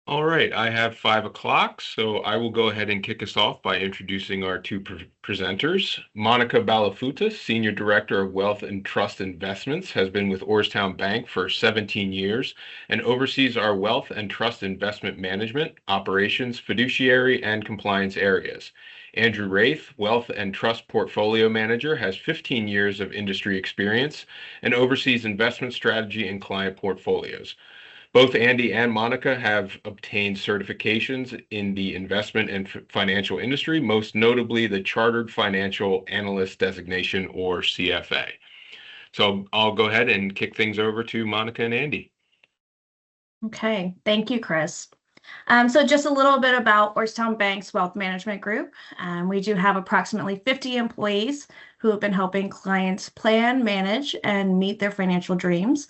All right, I have 5 o'clock, so I will go ahead and kick us off by introducing our two presenters. Monica Balafutis, Senior Director of Wealth and Trust Investments, has been with Orrstown Bank for 17 years and oversees our wealth and trust investment management, operations, fiduciary, and compliance areas. Andrew Raith, Wealth and Trust Portfolio Manager, has 15 years of industry experience and oversees investment strategy and client portfolios. Both Andy and Monica have obtained certifications in the investment and financial industry, most notably the Chartered Financial Analyst Designation, or CFA. So I'll go ahead and kick things over to Monica and Andy. Okay, thank you, Chris. So just a little bit about Orrstown Bank's Wealth Management Group. We do have approximately 50 employees who have been helping clients plan, manage, and meet their financial dreams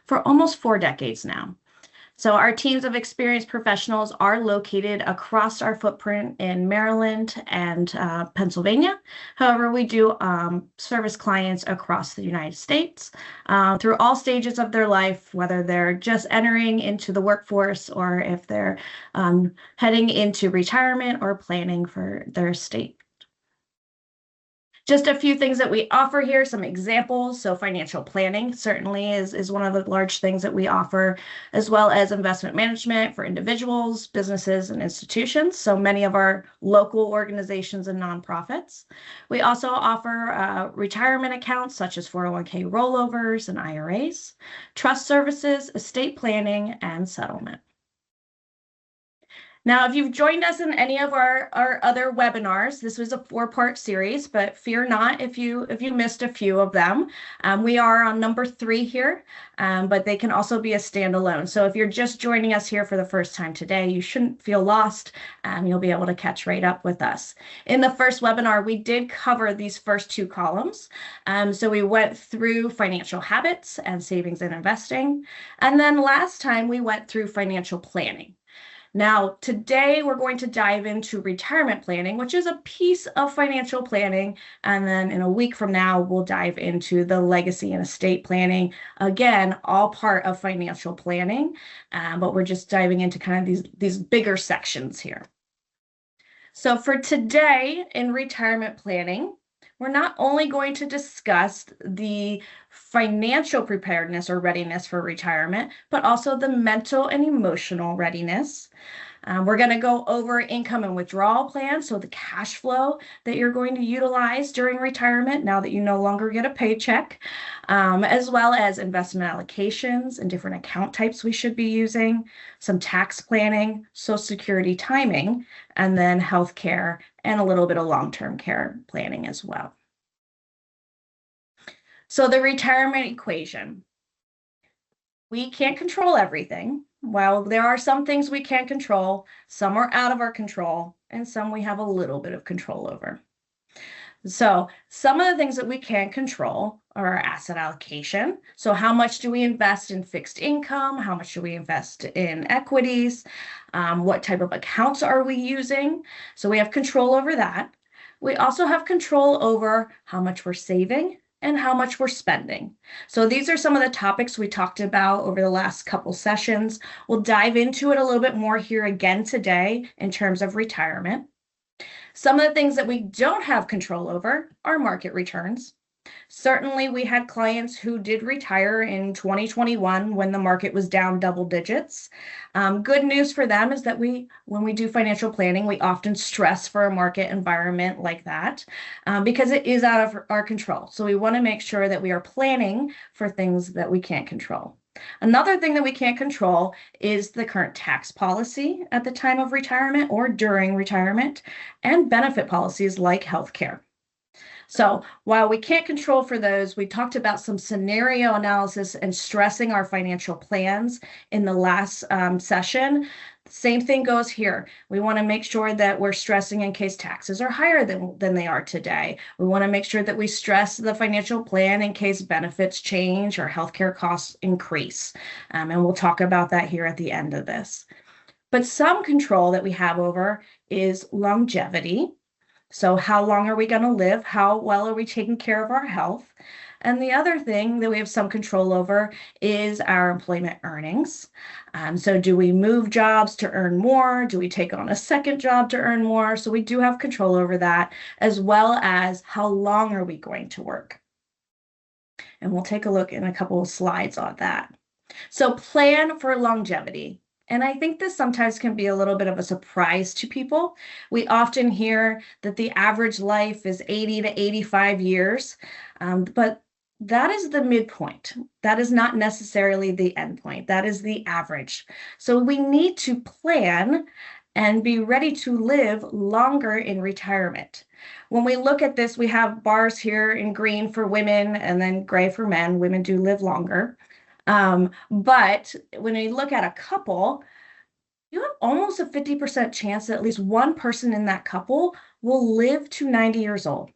for almost 4 decades now. So our teams of experienced professionals are located across our footprint in Maryland and Pennsylvania. However, we do service clients across the United States through all stages of their life, whether they're just entering into the workforce or if they're heading into retirement or planning for their estate. Just a few things that we offer here, some examples. So financial planning certainly is one of the large things that we offer, as well as investment management for individuals, businesses, and institutions. So many of our local organizations and nonprofits. We also offer retirement accounts such as 401k rollovers and IRAs, trust services, estate planning, and settlement. Now, if you've joined us in any of our other webinars, this was a 4-part series, but fear not if you missed a few of them. We are on number 3 here, but they can also be a standalone. So if you're just joining us here for the first time today, you shouldn't feel lost. You'll be able to catch right up with us. In the first webinar, we did cover these first 2 columns. So we went through financial habits and savings and investing. And then last time we went through financial planning. Now, today we're going to dive into retirement planning, which is a piece of financial planning. And then in a week from now, we'll dive into the legacy and estate planning. Again, all part of financial planning, but we're just diving into kind of these bigger sections here. So for today in retirement planning, we're not only going to discuss the financial preparedness or readiness for retirement, but also the mental and emotional readiness. We're going to go over income and withdrawal plans, so the cash flow that you're going to utilize during retirement now that you no longer get a paycheck, as well as investment allocations and different account types we should be using, some tax planning, Social Security timing, and then healthcare and a little bit of long-term care planning as well. So the retirement equation. We can't control everything. While there are some things we can control, some are out of our control, and some we have a little bit of control over. So some of the things that we can control are our asset allocation. So how much do we invest in fixed income? How much do we invest in equities? What type of accounts are we using? So we have control over that. We also have control over how much we're saving and how much we're spending. So these are some of the topics we talked about over the last couple sessions. We'll dive into it a little bit more here again today in terms of retirement. Some of the things that we don't have control over are market returns. Certainly, we had clients who did retire in 2021 when the market was down double digits. Good news for them is that when we do financial planning, we often stress for a market environment like that because it is out of our control. So we want to make sure that we are planning for things that we can't control. Another thing that we can't control is the current tax policy at the time of retirement or during retirement, and benefit policies like healthcare. So while we can't control for those, we talked about some scenario analysis and stressing our financial plans in the last session. Same thing goes here. We want to make sure that we're stressing in case taxes are higher than they are today. We want to make sure that we stress the financial plan in case benefits change or healthcare costs increase. And we'll talk about that here at the end of this. But some control that we have over is longevity. So how long are we going to live? How well are we taking care of our health? And the other thing that we have some control over is our employment earnings. So do we move jobs to earn more? Do we take on a second job to earn more? So we do have control over that, as well as how long are we going to work? And we'll take a look in a couple of slides on that. So plan for longevity. And I think this sometimes can be a little bit of a surprise to people. We often hear that the average life is 80 to 85 years, but that is the midpoint. That is not necessarily the endpoint. That is the average. So we need to plan and be ready to live longer in retirement. When we look at this, we have bars here in green for women and then gray for men. Women do live longer. But when you look at a couple, you have almost a 50% chance that at least one person in that couple will live to 90 years old.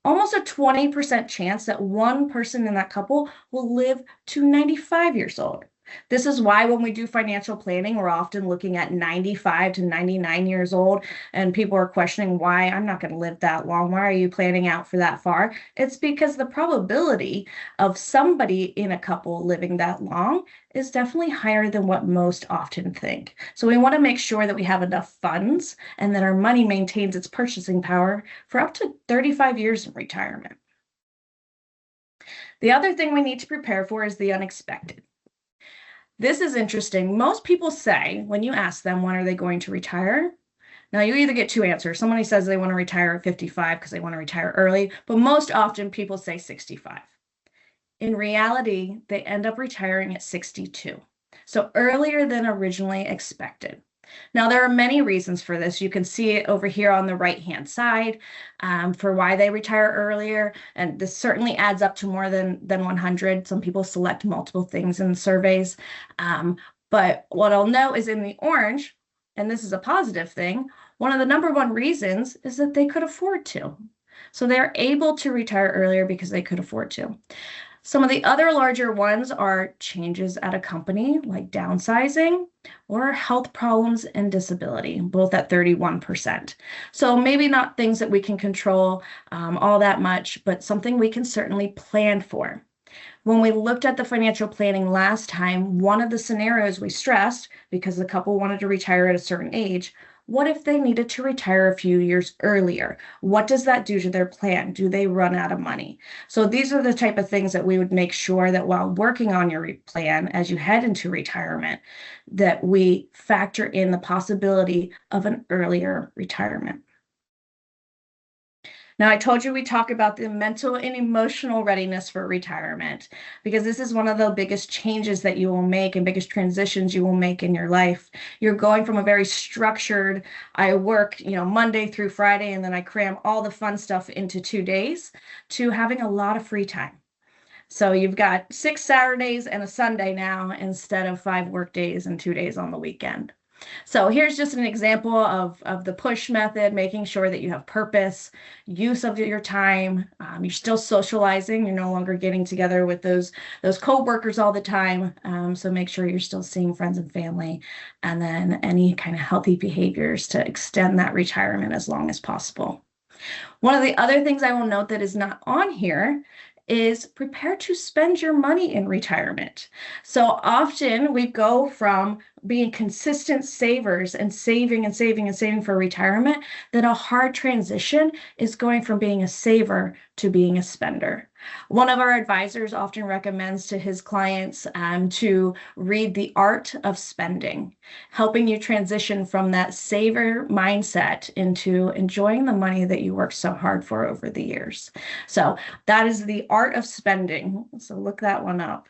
Almost a 20% chance that one person in that couple will live to 95 years old. This is why when we do financial planning, we're often looking at 95 to 99 years old, and people are questioning why I'm not going to live that long. Why are you planning out for that far? It's because the probability of somebody in a couple living that long is definitely higher than what most often think. So we want to make sure that we have enough funds and that our money maintains its purchasing power for up to 35 years in retirement. The other thing we need to prepare for is the unexpected. This is interesting. Most people say, when you ask them when are they going to retire, now you either get two answers. Somebody says they want to retire at 55 because they want to retire early, but most often people say 65. In reality, they end up retiring at 62, so earlier than originally expected. Now, there are many reasons for this. You can see it over here on the right-hand side for why they retire earlier. And this certainly adds up to more than 100. Some people select multiple things in surveys. But what I'll note is in the orange, and this is a positive thing, one of the number one reasons is that they could afford to. So they're able to retire earlier because they could afford to. Some of the other larger ones are changes at a company, like downsizing, or health problems and disability, both at 31%. So maybe not things that we can control all that much, but something we can certainly plan for. When we looked at the financial planning last time, one of the scenarios we stressed, because the couple wanted to retire at a certain age, what if they needed to retire a few years earlier? What does that do to their plan? Do they run out of money? So these are the type of things that we would make sure that while working on your plan as you head into retirement, that we factor in the possibility of an earlier retirement. Now, I told you we talk about the mental and emotional readiness for retirement, because this is one of the biggest changes that you will make and biggest transitions you will make in your life. You're going from a very structured, I work, Monday through Friday, and then I cram all the fun stuff into 2 days, to having a lot of free time. So you've got 6 Saturdays and a Sunday now instead of 5 work days and 2 days on the weekend. So here's just an example of the push method, making sure that you have purpose, use of your time. You're still socializing. You're no longer getting together with those co-workers all the time. So make sure you're still seeing friends and family, and then any kind of healthy behaviors to extend that retirement as long as possible. One of the other things I will note that is not on here is prepare to spend your money in retirement. So often we go from being consistent savers and saving and saving and saving for retirement, then a hard transition is going from being a saver to being a spender. One of our advisors often recommends to his clients to read The Art of Spending, helping you transition from that saver mindset into enjoying the money that you worked so hard for over the years. So that is The Art of Spending. So look that one up.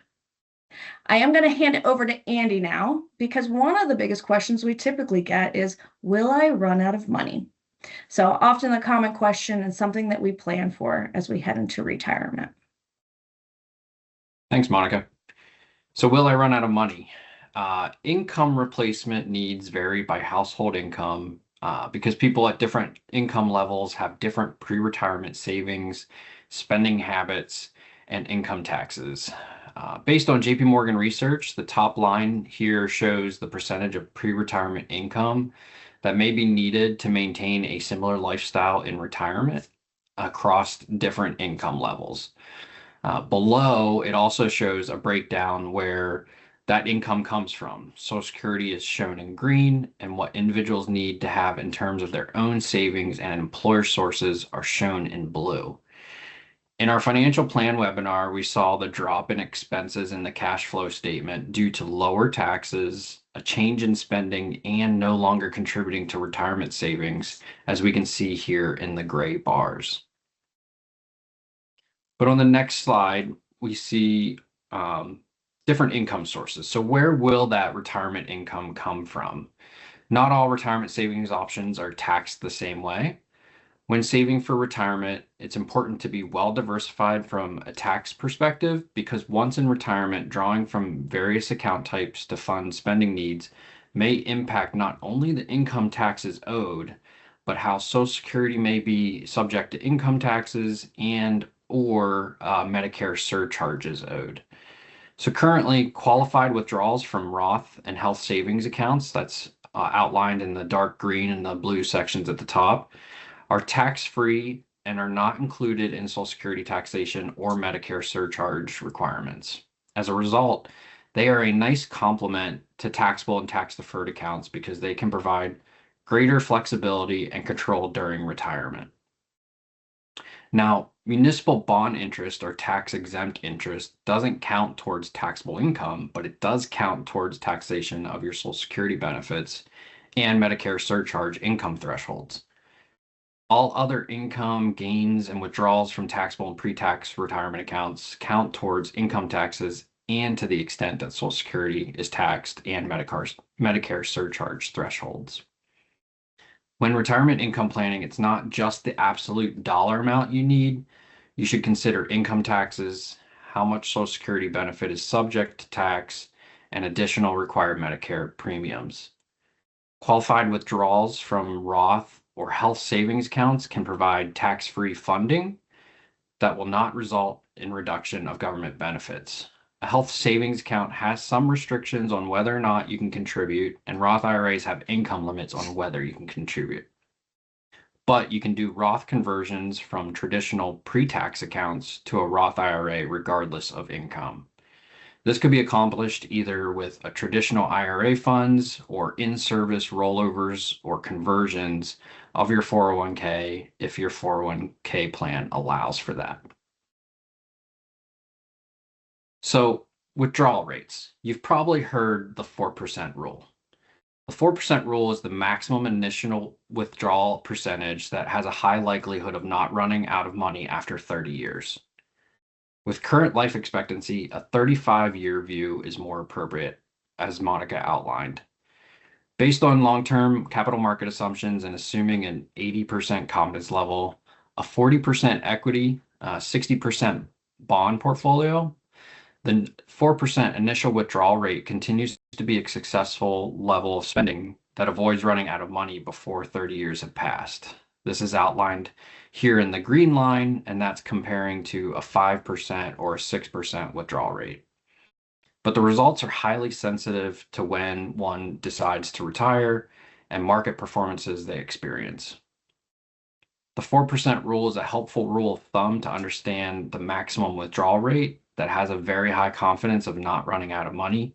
I am going to hand it over to Andy now, because one of the biggest questions we typically get is, will I run out of money? So often the common question, and something that we plan for as we head into retirement. Thanks, Monica. So will I run out of money? Income replacement needs vary by household income because people at different income levels have different pre-retirement savings, spending habits, and income taxes. Based on JP Morgan research, the top line here shows the percentage of pre-retirement income that may be needed to maintain a similar lifestyle in retirement across different income levels. Below, it also shows a breakdown where that income comes from. Social Security is shown in green, and what individuals need to have in terms of their own savings and employer sources are shown in blue. In our financial plan webinar, we saw the drop in expenses in the cash flow statement due to lower taxes, a change in spending, and no longer contributing to retirement savings, as we can see here in the gray bars. But on the next slide, we see different income sources. So where will that retirement income come from? Not all retirement savings options are taxed the same way. When saving for retirement, it's important to be well diversified from a tax perspective, because once in retirement, drawing from various account types to fund spending needs may impact not only the income taxes owed, but how Social Security may be subject to income taxes and or Medicare surcharges owed. So currently, qualified withdrawals from Roth and health savings accounts, that's outlined in the dark green and the blue sections at the top, are tax-free and are not included in Social Security taxation or Medicare surcharge requirements. As a result, they are a nice complement to taxable and tax-deferred accounts because they can provide greater flexibility and control during retirement. Now, municipal bond interest or tax-exempt interest doesn't count towards taxable income, but it does count towards taxation of your Social Security benefits and Medicare surcharge income thresholds. All other income, gains, and withdrawals from taxable and pre-tax retirement accounts count towards income taxes and to the extent that Social Security is taxed and Medicare surcharge thresholds. When retirement income planning, it's not just the absolute dollar amount you need. You should consider income taxes, how much Social Security benefit is subject to tax, and additional required Medicare premiums. Qualified withdrawals from Roth or health savings accounts can provide tax-free funding that will not result in reduction of government benefits. A health savings account has some restrictions on whether or not you can contribute, and Roth IRAs have income limits on whether you can contribute. But you can do Roth conversions from traditional pre-tax accounts to a Roth IRA regardless of income. This could be accomplished either with a traditional IRA funds or in-service rollovers or conversions of your 401k if your 401k plan allows for that. So withdrawal rates. You've probably heard the 4% rule. The 4% rule is the maximum initial withdrawal percentage that has a high likelihood of not running out of money after 30 years. With current life expectancy, a 35-year view is more appropriate, as Monica outlined. Based on long-term capital market assumptions and assuming an 80% confidence level, a 40% equity, 60% bond portfolio, the 4% initial withdrawal rate continues to be a successful level of spending that avoids running out of money before 30 years have passed. This is outlined here in the green line, and that's comparing to a 5% or a 6% withdrawal rate. But the results are highly sensitive to when one decides to retire and market performances they experience. The 4% rule is a helpful rule of thumb to understand the maximum withdrawal rate that has a very high confidence of not running out of money.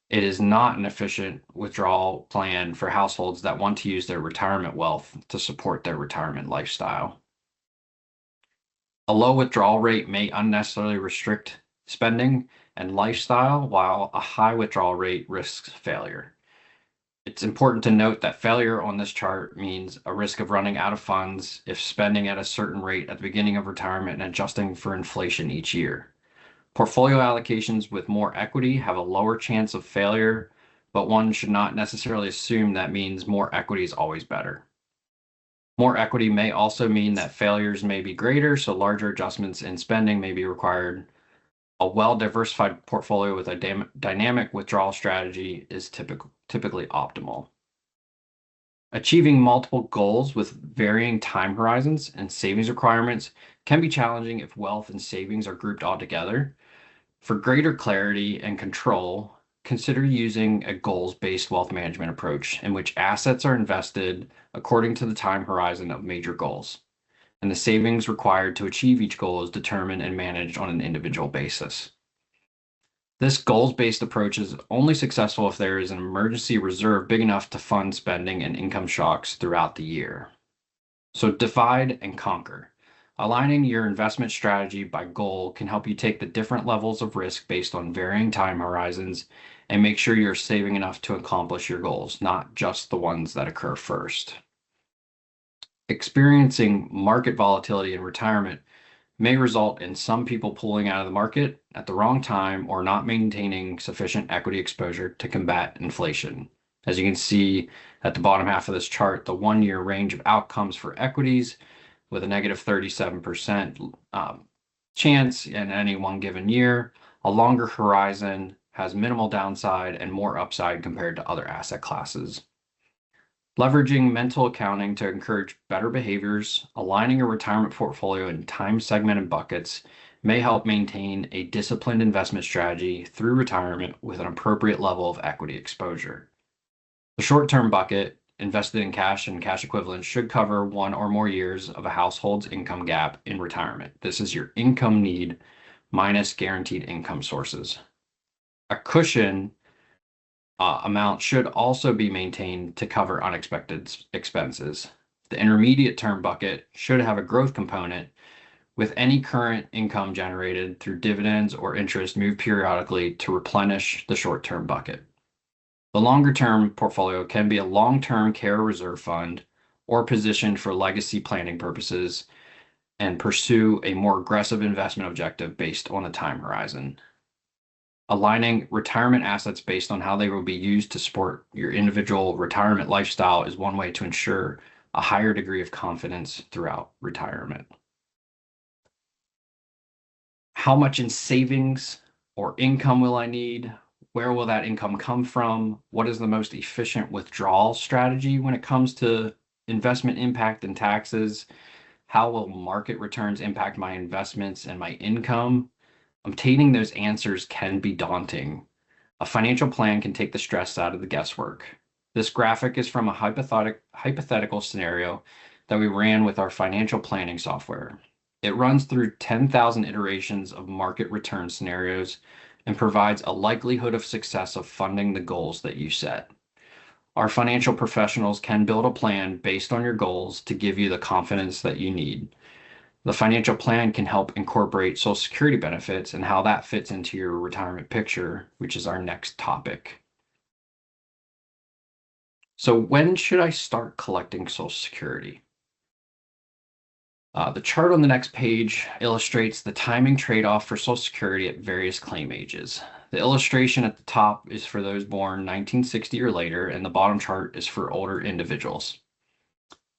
It is not an efficient withdrawal plan for households that want to use their retirement wealth to support their retirement lifestyle. A low withdrawal rate may unnecessarily restrict spending and lifestyle, while a high withdrawal rate risks failure. It's important to note that failure on this chart means a risk of running out of funds if spending at a certain rate at the beginning of retirement and adjusting for inflation each year. Portfolio allocations with more equity have a lower chance of failure, but one should not necessarily assume that means more equity is always better. More equity may also mean that failures may be greater, so larger adjustments in spending may be required. A well-diversified portfolio with a dynamic withdrawal strategy is typically optimal. Achieving multiple goals with varying time horizons and savings requirements can be challenging if wealth and savings are grouped all together. For greater clarity and control, consider using a goals-based wealth management approach in which assets are invested according to the time horizon of major goals. and the savings required to achieve each goal is determined and managed on an individual basis. This goals-based approach is only successful if there is an emergency reserve big enough to fund spending and income shocks throughout the year. So divide and conquer. Aligning your investment strategy by goal can help you take the different levels of risk based on varying time horizons and make sure you're saving enough to accomplish your goals, not just the ones that occur first. Experiencing market volatility in retirement may result in some people pulling out of the market at the wrong time or not maintaining sufficient equity exposure to combat inflation. As you can see at the bottom half of this chart, the 1-year range of outcomes for equities with a negative 37% chance in any one given year. A longer horizon has minimal downside and more upside compared to other asset classes. Leveraging mental accounting to encourage better behaviors, aligning a retirement portfolio in time-segmented buckets may help maintain a disciplined investment strategy through retirement with an appropriate level of equity exposure. The short-term bucket, invested in cash and cash equivalents, should cover 1 or more years of a household's income gap in retirement. This is your income need minus guaranteed income sources. A cushion amount should also be maintained to cover unexpected expenses. The intermediate term bucket should have a growth component with any current income generated through dividends or interest moved periodically to replenish the short-term bucket. The longer-term portfolio can be a long-term care reserve fund or positioned for legacy planning purposes and pursue a more aggressive investment objective based on the time horizon. Aligning retirement assets based on how they will be used to support your individual retirement lifestyle is one way to ensure a higher degree of confidence throughout retirement. How much in savings or income will I need? Where will that income come from? What is the most efficient withdrawal strategy when it comes to investment impact and taxes? How will market returns impact my investments and my income? Obtaining those answers can be daunting. A financial plan can take the stress out of the guesswork. This graphic is from a hypothetical scenario that we ran with our financial planning software. It runs through 10,000 iterations of market return scenarios and provides a likelihood of success of funding the goals that you set. Our financial professionals can build a plan based on your goals to give you the confidence that you need. The financial plan can help incorporate Social Security benefits and how that fits into your retirement picture, which is our next topic. So when should I start collecting Social Security? The chart on the next page illustrates the timing trade-off for Social Security at various claim ages. The illustration at the top is for those born 1960 or later, and the bottom chart is for older individuals.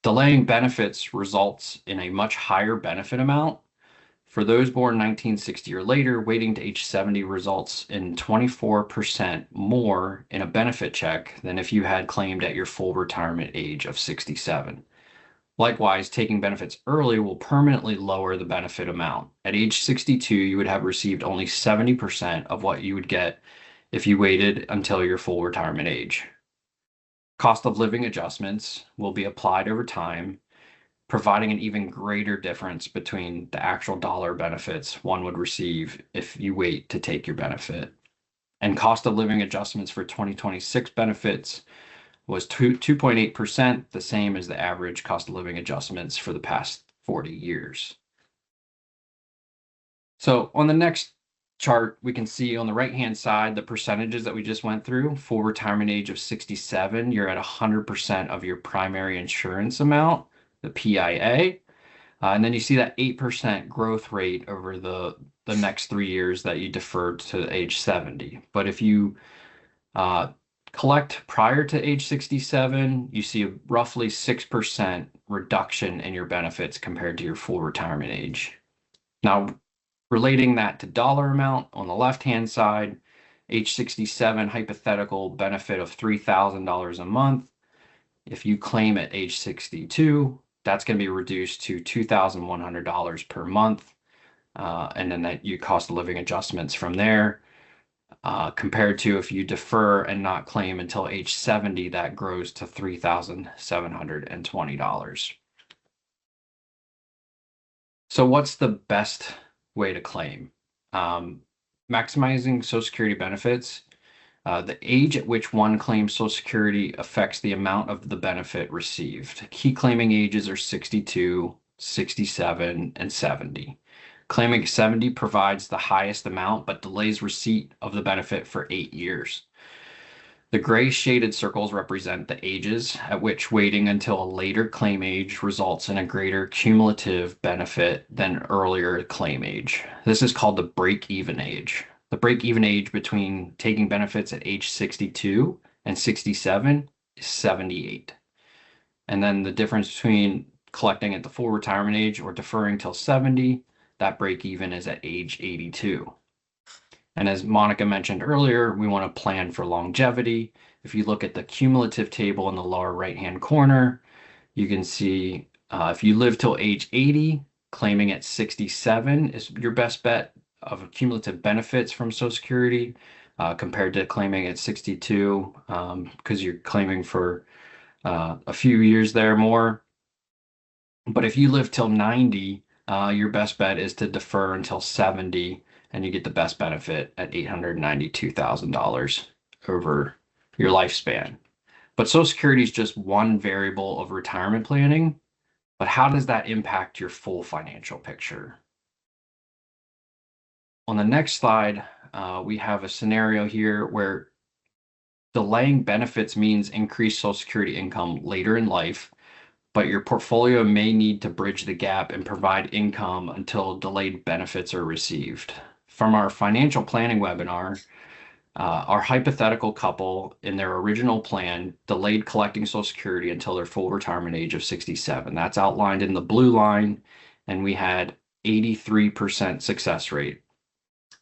Delaying benefits results in a much higher benefit amount. For those born 1960 or later, waiting to age 70 results in 24% more in a benefit check than if you had claimed at your full retirement age of 67. Likewise, taking benefits early will permanently lower the benefit amount. At age 62, you would have received only 70% of what you would get if you waited until your full retirement age. Cost of living adjustments will be applied over time, providing an even greater difference between the actual dollar benefits one would receive if you wait to take your benefit. And cost of living adjustments for 2026 benefits was 2.8%, the same as the average cost of living adjustments for the past 40 years. So on the next chart, we can see on the right-hand side the percentages that we just went through. Full retirement age of 67, you're at 100% of your primary insurance amount, the PIA. And then you see that 8% growth rate over the next 3 years that you deferred to age 70. But if you collect prior to age 67, you see a roughly 6% reduction in your benefits compared to your full retirement age. Now, relating that to dollar amount on the left-hand side, age 67 hypothetical benefit of $3,000 a month. If you claim at age 62, that's going to be reduced to $2,100 per month. And then that you cost of living adjustments from there. Compared to if you defer and not claim until age 70, that grows to $3,720. So what's the best way to claim? Maximizing Social Security benefits. The age at which one claims Social Security affects the amount of the benefit received. Key claiming ages are 62, 67, and 70. Claiming 70 provides the highest amount but delays receipt of the benefit for 8 years. The gray shaded circles represent the ages at which waiting until a later claim age results in a greater cumulative benefit than earlier claim age. This is called the break-even age. The break-even age between taking benefits at age 62 and 67 is 78. And then the difference between collecting at the full retirement age or deferring till 70, that break-even is at age 82. And as Monica mentioned earlier, we want to plan for longevity. If you look at the cumulative table in the lower right-hand corner, you can see if you live till age 80, claiming at 67 is your best bet of cumulative benefits from Social Security compared to claiming at 62 because you're claiming for a few years there more. But if you live till 90, your best bet is to defer until 70 and you get the best benefit at $892,000 over your lifespan. But Social Security is just one variable of retirement planning. But how does that impact your full financial picture? On the next slide, we have a scenario here where delaying benefits means increased Social Security income later in life, but your portfolio may need to bridge the gap and provide income until delayed benefits are received. From our financial planning webinar, our hypothetical couple in their original plan delayed collecting Social Security until their full retirement age of 67. That's outlined in the blue line, and we had 83% success rate.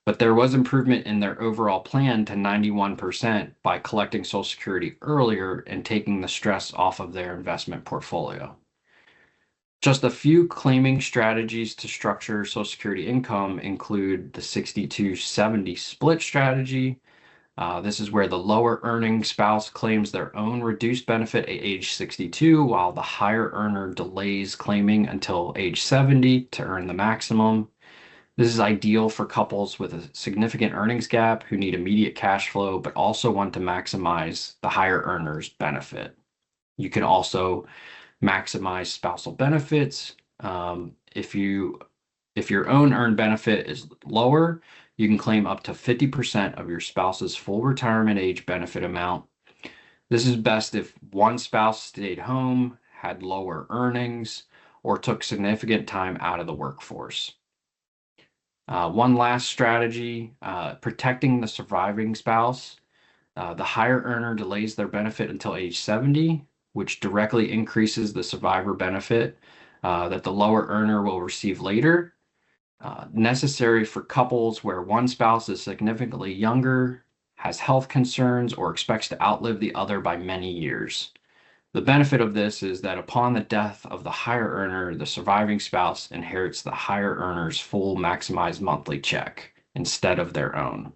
But there was improvement in their overall plan to 91% by collecting Social Security earlier and taking the stress off of their investment portfolio. Just a few claiming strategies to structure Social Security income include the 62-70 split strategy. This is where the lower earning spouse claims their own reduced benefit at age 62, while the higher earner delays claiming until age 70 to earn the maximum. This is ideal for couples with a significant earnings gap who need immediate cash flow, but also want to maximize the higher earner's benefit. You can also maximize spousal benefits. If your own earned benefit is lower, you can claim up to 50% of your spouse's full retirement age benefit amount. This is best if one spouse stayed home, had lower earnings, or took significant time out of the workforce. One last strategy, protecting the surviving spouse. The higher earner delays their benefit until age 70, which directly increases the survivor benefit that the lower earner will receive later. Necessary for couples where one spouse is significantly younger, has health concerns, or expects to outlive the other by many years. The benefit of this is that upon the death of the higher earner, the surviving spouse inherits the higher earner's full maximized monthly check instead of their own.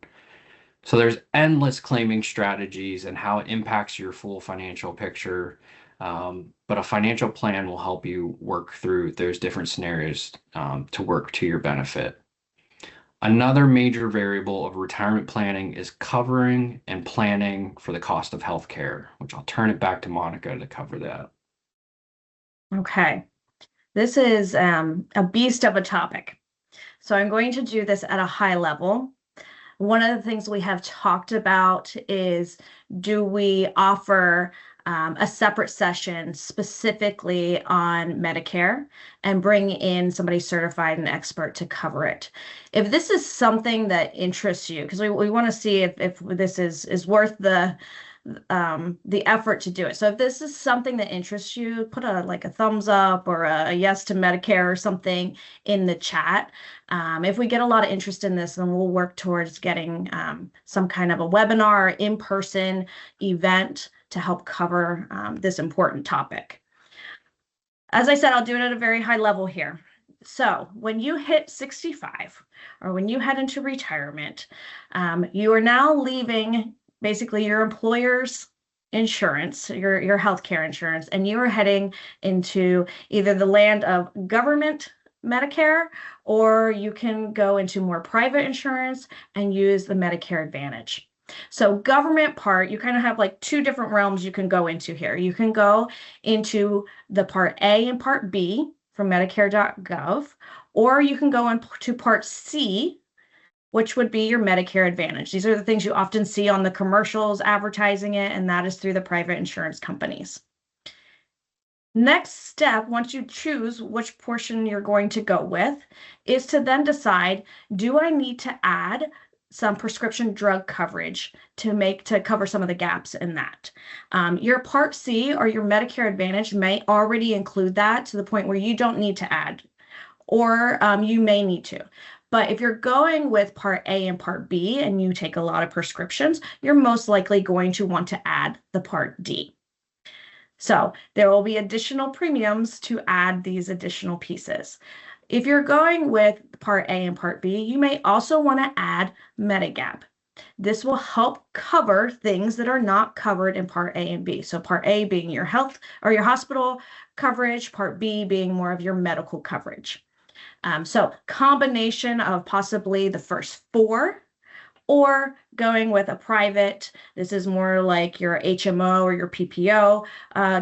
So there's endless claiming strategies and how it impacts your full financial picture. But a financial plan will help you work through those different scenarios to work to your benefit. Another major variable of retirement planning is covering and planning for the cost of healthcare, which I'll turn it back to Monica to cover that. Okay, this is a beast of a topic. So I'm going to do this at a high level. One of the things we have talked about is, do we offer a separate session specifically on Medicare and bring in somebody certified and expert to cover it? If this is something that interests you, because we want to see if this is worth the effort to do it. So if this is something that interests you, put a thumbs up or a yes to Medicare or something in the chat. If we get a lot of interest in this, then we'll work towards getting some kind of a webinar, in-person event to help cover this important topic. As I said, I'll do it at a very high level here. So when you hit 65 or when you head into retirement, you are now leaving basically your employer's insurance, your healthcare insurance, and you are heading into either the land of government Medicare, or you can go into more private insurance and use the Medicare Advantage. So government part, you kind of have like two different realms you can go into here. You can go into the Part A and Part B from Medicare.gov, or you can go into Part C, which would be your Medicare Advantage. These are the things you often see on the commercials advertising it, and that is through the private insurance companies. Next step, once you choose which portion you're going to go with, is to then decide, do I need to add some prescription drug coverage to cover some of the gaps in that? Your Part C or your Medicare Advantage may already include that to the point where you don't need to add, or you may need to. But if you're going with Part A and Part B and you take a lot of prescriptions, you're most likely going to want to add the Part D. So there will be additional premiums to add these additional pieces. If you're going with Part A and Part B, you may also want to add Medigap. This will help cover things that are not covered in Part A and B. So Part A being your health or your hospital coverage, Part B being more of your medical coverage. So combination of possibly the first four, or going with a private. This is more like your HMO or your PPO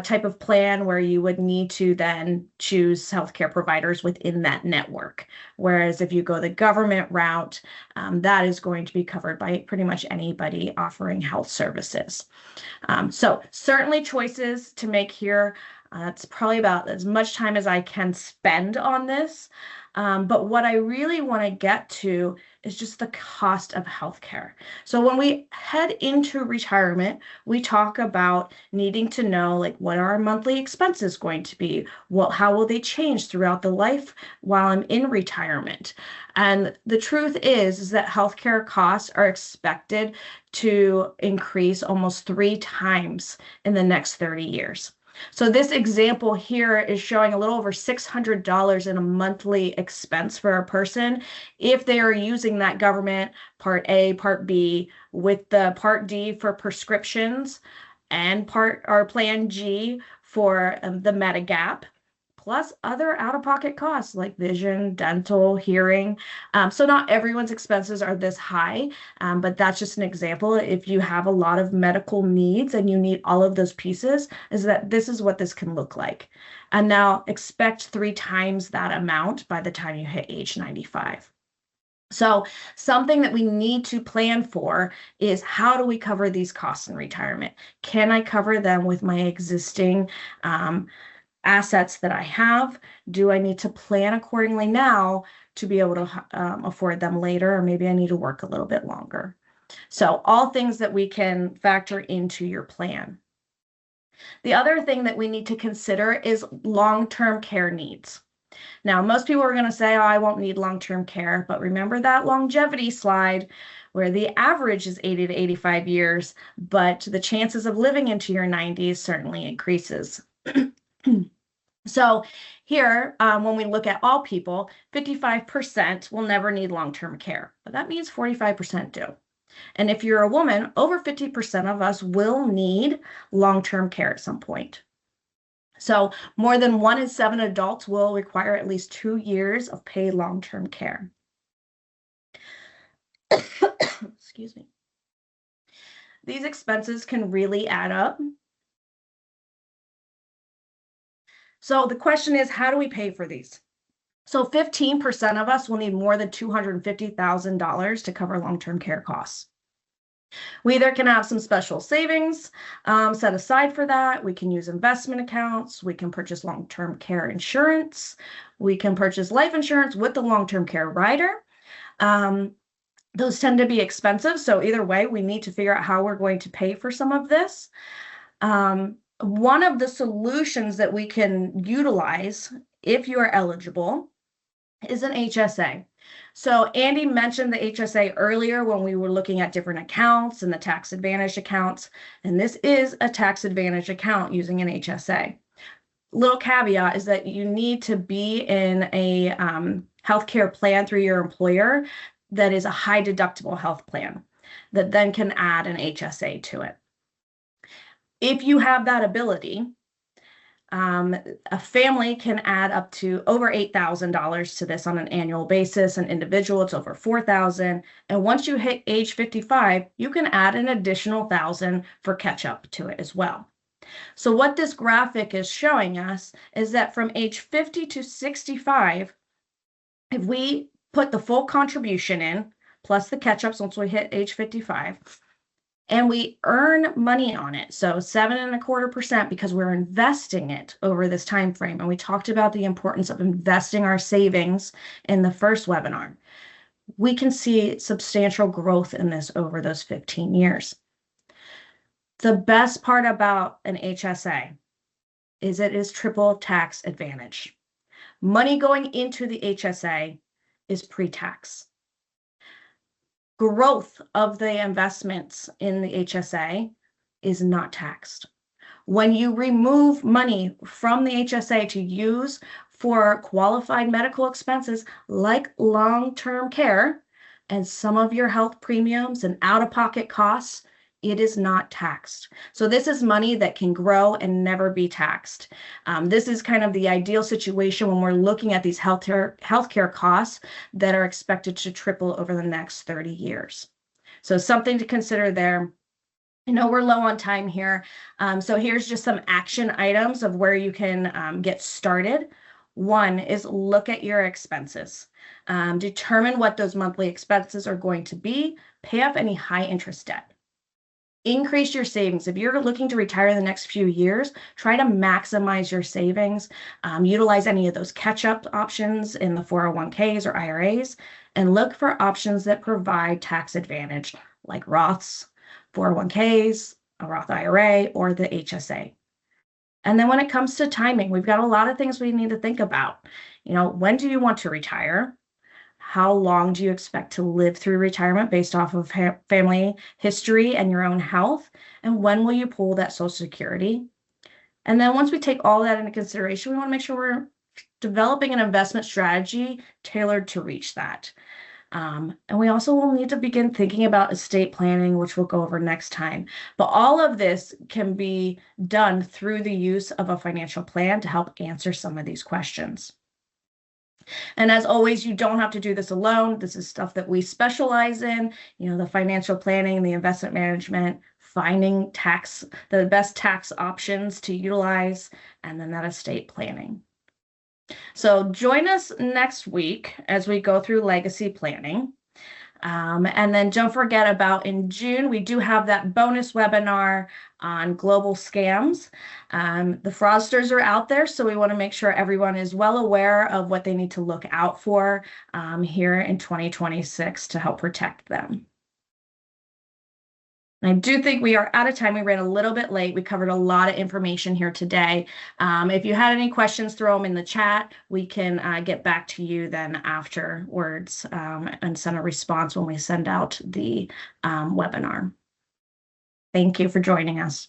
type of plan where you would need to then choose healthcare providers within that network. Whereas if you go the government route, that is going to be covered by pretty much anybody offering health services. So certainly choices to make here. That's probably about as much time as I can spend on this. But what I really want to get to is just the cost of healthcare. So when we head into retirement, we talk about needing to know, like, what are our monthly expenses going to be? How will they change throughout the life while I'm in retirement? And the truth is that healthcare costs are expected to increase almost 3 times in the next 30 years. So this example here is showing a little over $600 in a monthly expense for a person if they are using that government Part A, Part B, with the Part D for prescriptions and Plan G for the Medigap, plus other out-of-pocket costs like vision, dental, hearing. So not everyone's expenses are this high, but that's just an example. If you have a lot of medical needs and you need all of those pieces, this is what this can look like. And now expect 3 times that amount by the time you hit age 95. So something that we need to plan for is, how do we cover these costs in retirement? Can I cover them with my existing assets that I have? Do I need to plan accordingly now to be able to afford them later, or maybe I need to work a little bit longer? So all things that we can factor into your plan. The other thing that we need to consider is long-term care needs. Now, most people are going to say, oh, I won't need long-term care, but remember that longevity slide where the average is 80 to 85 years, but the chances of living into your 90s certainly increases. So here, when we look at all people, 55% will never need long-term care, but that means 45% do. And if you're a woman, over 50% of us will need long-term care at some point. So more than 1 in 7 adults will require at least 2 years of paid long-term care. Excuse me. These expenses can really add up. So the question is, how do we pay for these? So 15% of us will need more than $250,000 to cover long-term care costs. We either can have some special savings set aside for that. We can use investment accounts. We can purchase long-term care insurance. We can purchase life insurance with the long-term care rider. Those tend to be expensive. So either way, we need to figure out how we're going to pay for some of this. One of the solutions that we can utilize, if you are eligible, is an HSA. So Andy mentioned the HSA earlier when we were looking at different accounts and the tax advantage accounts, and this is a tax advantage account using an HSA. Little caveat is that you need to be in a healthcare plan through your employer that is a high deductible health plan that then can add an HSA to it. If you have that ability, A family can add up to over $8,000 to this on an annual basis. An individual, it's over $4,000. And once you hit age 55, you can add an additional $1,000 for catch up to it as well. So what this graphic is showing us is that from age 50 to 65, if we put the full contribution in, plus the catch-ups once we hit age 55, and we earn money on it, so 7.25%, because we're investing it over this time frame. And we talked about the importance of investing our savings in the first webinar. We can see substantial growth in this over those 15 years. The best part about an HSA is it is triple tax advantage. Money going into the HSA is pre-tax. Growth of the investments in the HSA is not taxed. When you remove money from the HSA to use for qualified medical expenses like long-term care and some of your health premiums and out-of-pocket costs, it is not taxed. So this is money that can grow and never be taxed. This is kind of the ideal situation when we're looking at these healthcare costs that are expected to triple over the next 30 years. So something to consider there. I know we're low on time here. So here's just some action items of where you can get started. One is look at your expenses. Determine what those monthly expenses are going to be. Pay off any high interest debt. Increase your savings. If you're looking to retire in the next few years, try to maximize your savings. Utilize any of those catch-up options in the 401ks or IRAs, and look for options that provide tax advantage like Roths, 401ks, a Roth IRA, or the HSA. And then when it comes to timing, we've got a lot of things we need to think about. When do you want to retire? How long do you expect to live through retirement based off of family history and your own health? And when will you pull that Social Security? And then once we take all that into consideration, we want to make sure we're developing an investment strategy tailored to reach that. And we also will need to begin thinking about estate planning, which we'll go over next time. But all of this can be done through the use of a financial plan to help answer some of these questions. And as always, you don't have to do this alone. This is stuff that we specialize in, the financial planning, the investment management, finding the best tax options to utilize, and then that estate planning. So join us next week as we go through legacy planning. And then don't forget about in June, we do have that bonus webinar on global scams. The fraudsters are out there, so we want to make sure everyone is well aware of what they need to look out for here in 2026 to help protect them. And I do think we are out of time. We ran a little bit late. We covered a lot of information here today. If you had any questions, throw them in the chat. We can get back to you then afterwards and send a response when we send out the webinar. Thank you for joining us.